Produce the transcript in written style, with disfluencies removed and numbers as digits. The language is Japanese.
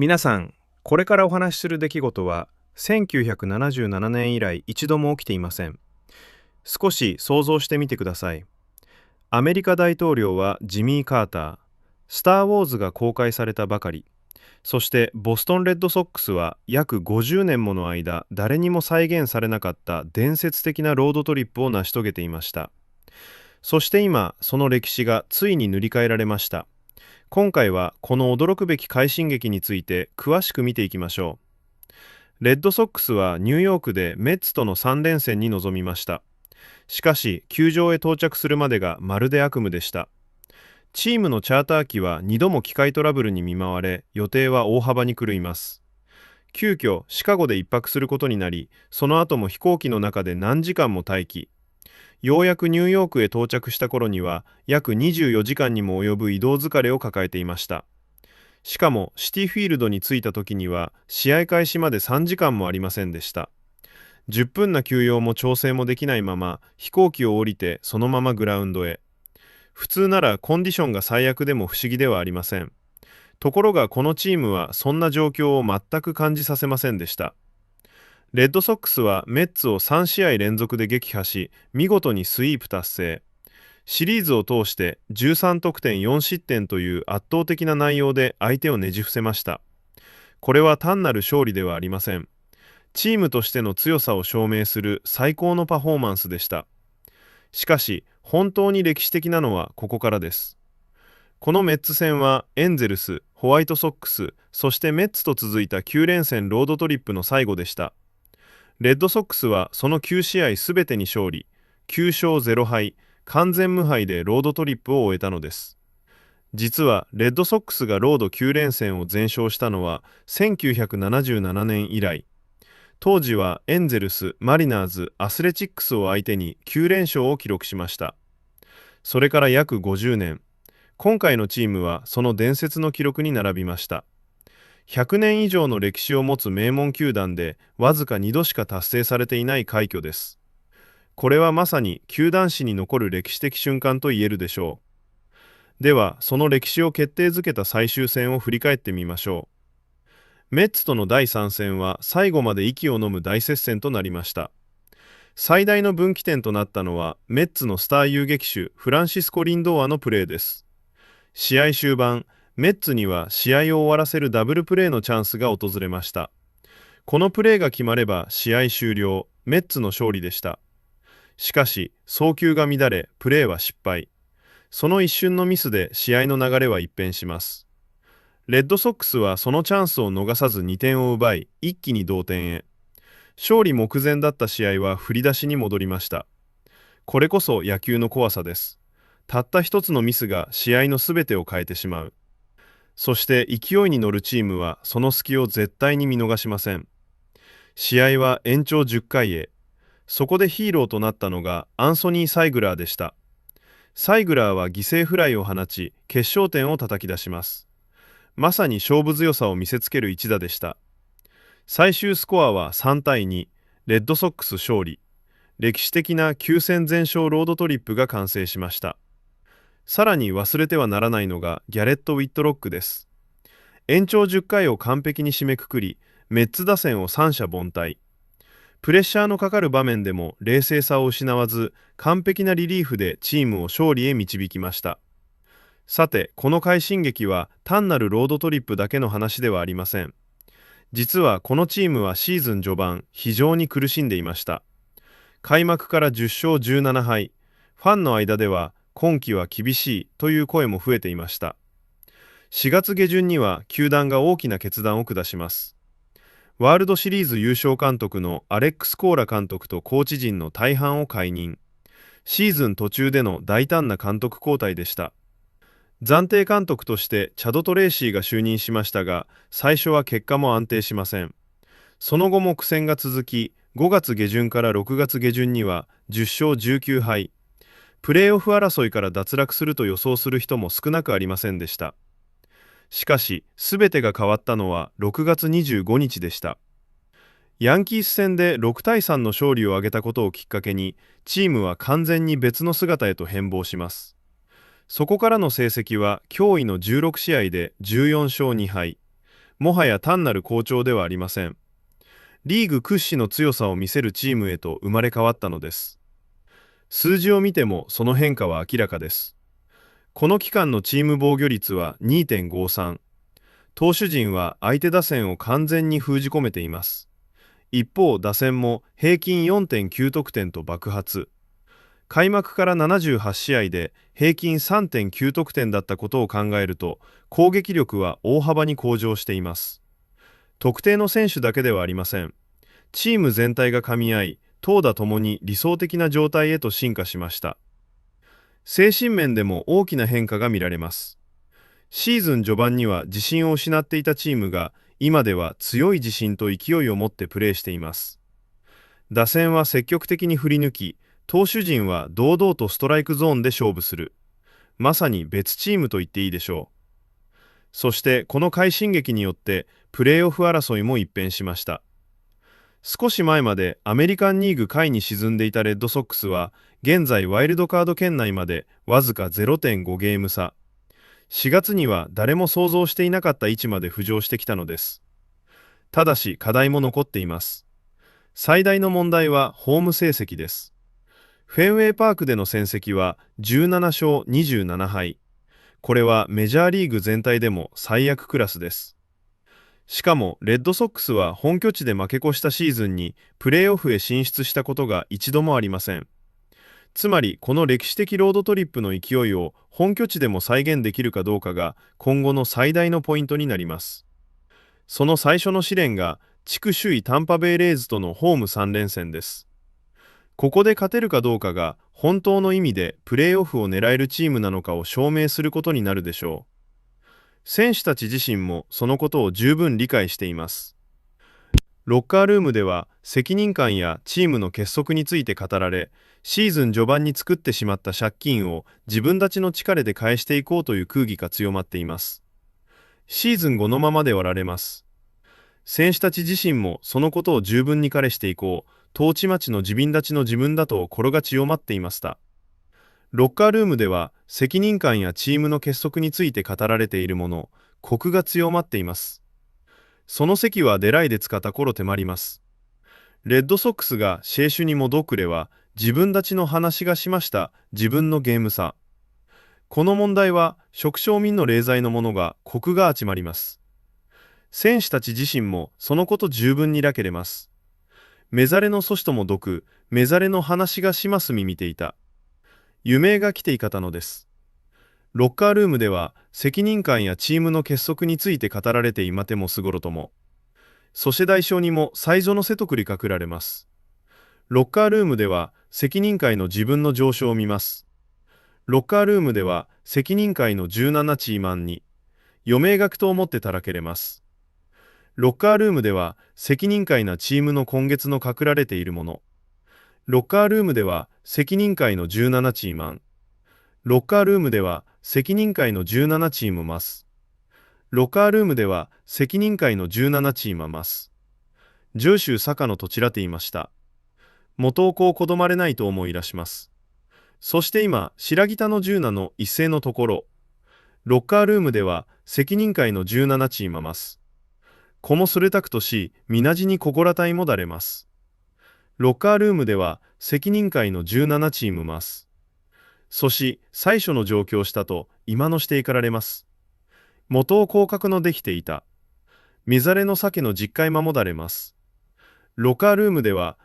皆さん、これからお話しする出来事は、1977年以来一度も起きていません。少し想像してみてください。アメリカ大統領はジミー・カーター、スター・ウォーズが公開されたばかり、そしてボストン・レッドソックスは約50年もの間、誰にも再現されなかった伝説的なロードトリップを成し遂げていました。そして今、その歴史がついに塗り替えられました。今回はこの驚くべき快進撃について詳しく見ていきましょう。レッドソックスはニューヨークでメッツとの3連戦に臨みました。しかし、球場へ到着するまでがまるで悪夢でした。チームのチャーター機は2度も機械トラブルに見舞われ、予定は大幅に狂います。急遽、シカゴで一泊することになり、その後も飛行機の中で何時間も待機。ようやくニューヨークへ到着した頃には、約24時間にも及ぶ移動疲れを抱えていました。しかも、シティフィールドに着いた時には、試合開始まで3時間もありませんでした。10分な休養も調整もできないまま、飛行機を降りてそのままグラウンドへ。普通ならコンディションが最悪でも不思議ではありません。ところがこのチームはそんな状況を全く感じさせませんでした。レッドソックスはメッツを3試合連続で撃破し、見事にスイープ達成。シリーズを通して13得点4失点という圧倒的な内容で相手をねじ伏せました。これは単なる勝利ではありません。チームとしての強さを証明する最高のパフォーマンスでした。しかし、本当に歴史的なのはここからです。このメッツ戦はエンゼルス、ホワイトソックス、そしてメッツと続いた9連戦ロードトリップの最後でした。レッドソックスはその9試合すべてに勝利、9勝0敗、完全無敗でロードトリップを終えたのです。実はレッドソックスがロード9連戦を全勝したのは1977年以来。当時はエンゼルス、マリナーズ、アスレチックスを相手に9連勝を記録しました。それから約50年、今回のチームはその伝説の記録に並びました。100年以上の歴史を持つ名門球団でわずか2度しか達成されていない快挙です。これはまさに球団史に残る歴史的瞬間と言えるでしょう。では、その歴史を決定づけた最終戦を振り返ってみましょう。メッツとの第3戦は最後まで息を飲む大接戦となりました。最大の分岐点となったのはメッツのスター遊撃手フランシスコ・リンドーアのプレーです。試合終盤、メッツには試合を終わらせるダブルプレーのチャンスが訪れました。このプレーが決まれば試合終了、メッツの勝利でした。しかし、送球が乱れ、プレーは失敗。その一瞬のミスで試合の流れは一変します。レッドソックスはそのチャンスを逃さず2点を奪い、一気に同点へ。勝利目前だった試合は振り出しに戻りました。これこそ野球の怖さです。たった一つのミスが試合のすべてを変えてしまう。そして勢いに乗るチームはその隙を絶対に見逃しません。試合は延長10回へ。そこでヒーローとなったのがアンソニー・サイグラーでした。サイグラーは犠牲フライを放ち、決勝点を叩き出します。まさに勝負強さを見せつける一打でした。最終スコアは3対2、レッドソックス勝利。歴史的な9戦全勝ロードトリップが完成しました。さらに忘れてはならないのがギャレット・ウィットロックです。延長10回を完璧に締めくくり、メッツ打線を三者凡退。プレッシャーのかかる場面でも冷静さを失わず、完璧なリリーフでチームを勝利へ導きました。さて、この快進撃は単なるロードトリップだけの話ではありません。実はこのチームはシーズン序盤、非常に苦しんでいました。開幕から10勝17敗、ファンの間では今季は厳しいという声も増えていました。4月下旬には球団が大きな決断を下します。ワールドシリーズ優勝監督のアレックス・コーラ監督とコーチ陣の大半を解任。シーズン途中での大胆な監督交代でした。暫定監督としてチャド・トレーシーが就任しましたが、最初は結果も安定しません。その後も苦戦が続き、5月下旬から6月下旬には10勝19敗。プレーオフ争いから脱落すると予想する人も少なくありませんでした。しかし、すべてが変わったのは6月25日でした。ヤンキース戦で6対3の勝利を挙げたことをきっかけに、チームは完全に別の姿へと変貌します。そこからの成績は驚異の16試合で14勝2敗。もはや単なる好調ではありません。リーグ屈指の強さを見せるチームへと生まれ変わったのです。数字を見てもその変化は明らかです。この期間のチーム防御率は 2.53。投手陣は相手打線を完全に封じ込めています。一方、打線も平均 4.9 得点と爆発。開幕から78試合で平均 3.9 得点だったことを考えると、攻撃力は大幅に向上しています。特定の選手だけではありません。チーム全体が噛み合い、投打ともに理想的な状態へと進化しました。精神面でも大きな変化が見られます。シーズン序盤には自信を失っていたチームが、今では強い自信と勢いを持ってプレーしています。打線は積極的に振り抜き、投手陣は堂々とストライクゾーンで勝負する。まさに別チームと言っていいでしょう。そしてこの快進撃によってプレーオフ争いも一変しました。少し前までアメリカンリーグ下位に沈んでいたレッドソックスは、現在ワイルドカード圏内までわずか 0.5 ゲーム差。4月には誰も想像していなかった位置まで浮上してきたのです。ただし課題も残っています。最大の問題はホーム成績です。フェンウェイパークでの戦績は17勝27敗。これはメジャーリーグ全体でも最悪クラスです。しかもレッドソックスは本拠地で負け越したシーズンにプレーオフへ進出したことが一度もありません。つまりこの歴史的ロードトリップの勢いを本拠地でも再現できるかどうかが今後の最大のポイントになります。その最初の試練が地区首位タンパベイレイズとのホーム3連戦です。ここで勝てるかどうかが本当の意味でプレーオフを狙えるチームなのかを証明することになるでしょう。選手たち自身もそのことを十分理解しています。ロッカールームでは責任感やチームの結束について語られ、シーズン序盤に作ってしまった借金を自分たちの力で返していこうという空気が強まっています。シーズン後のままではられます。選手たち自身もそのことを十分に彼していこう、統治町の自分たちの自分だと心が強まっていました。ロッカールームでは責任感やチームの結束について語られているもの、コクが強まっています。その席はデライで使った頃手まります。レッドソックスがシェーシュに戻くれは自分たちの話がしました自分のゲーム差。この問題は食商民の例材のものがコクが集まります。選手たち自身もそのこと十分にらけれます。メザレの阻止とも毒、メザレの話がしますみ見ていた。夢が来ていかたのです。ロッカールームでは責任感やチームの結束について語られていまてもすごろとも。そして代償にも最初のせとくりかくられます。ロッカールームでは責任感の自分の上昇を見ます。ロッカールームでは責任感の17チーマンに余命学と思ってたらけれます。ロッカールームでは責任感なチームの今月の隠られているもの。ロッカールームでは責任感の17チーマン。ロッカールームでは責任感の17チームます。ロッカールームでは責任感の17チームます。上州坂のとちらっていました。元をこどまれないと思い出します。そして今、白木田の17の一斉のところ、ロッカールームでは責任感の17チームます。子もそれたくとし、みなじにここらたいもだれます。ロッカールームでは責任感の17チームます。そし、最初の状況したと今のしていかられます。元を広角のできていた。みざれの酒の実会まもだれます。ロッカールームでは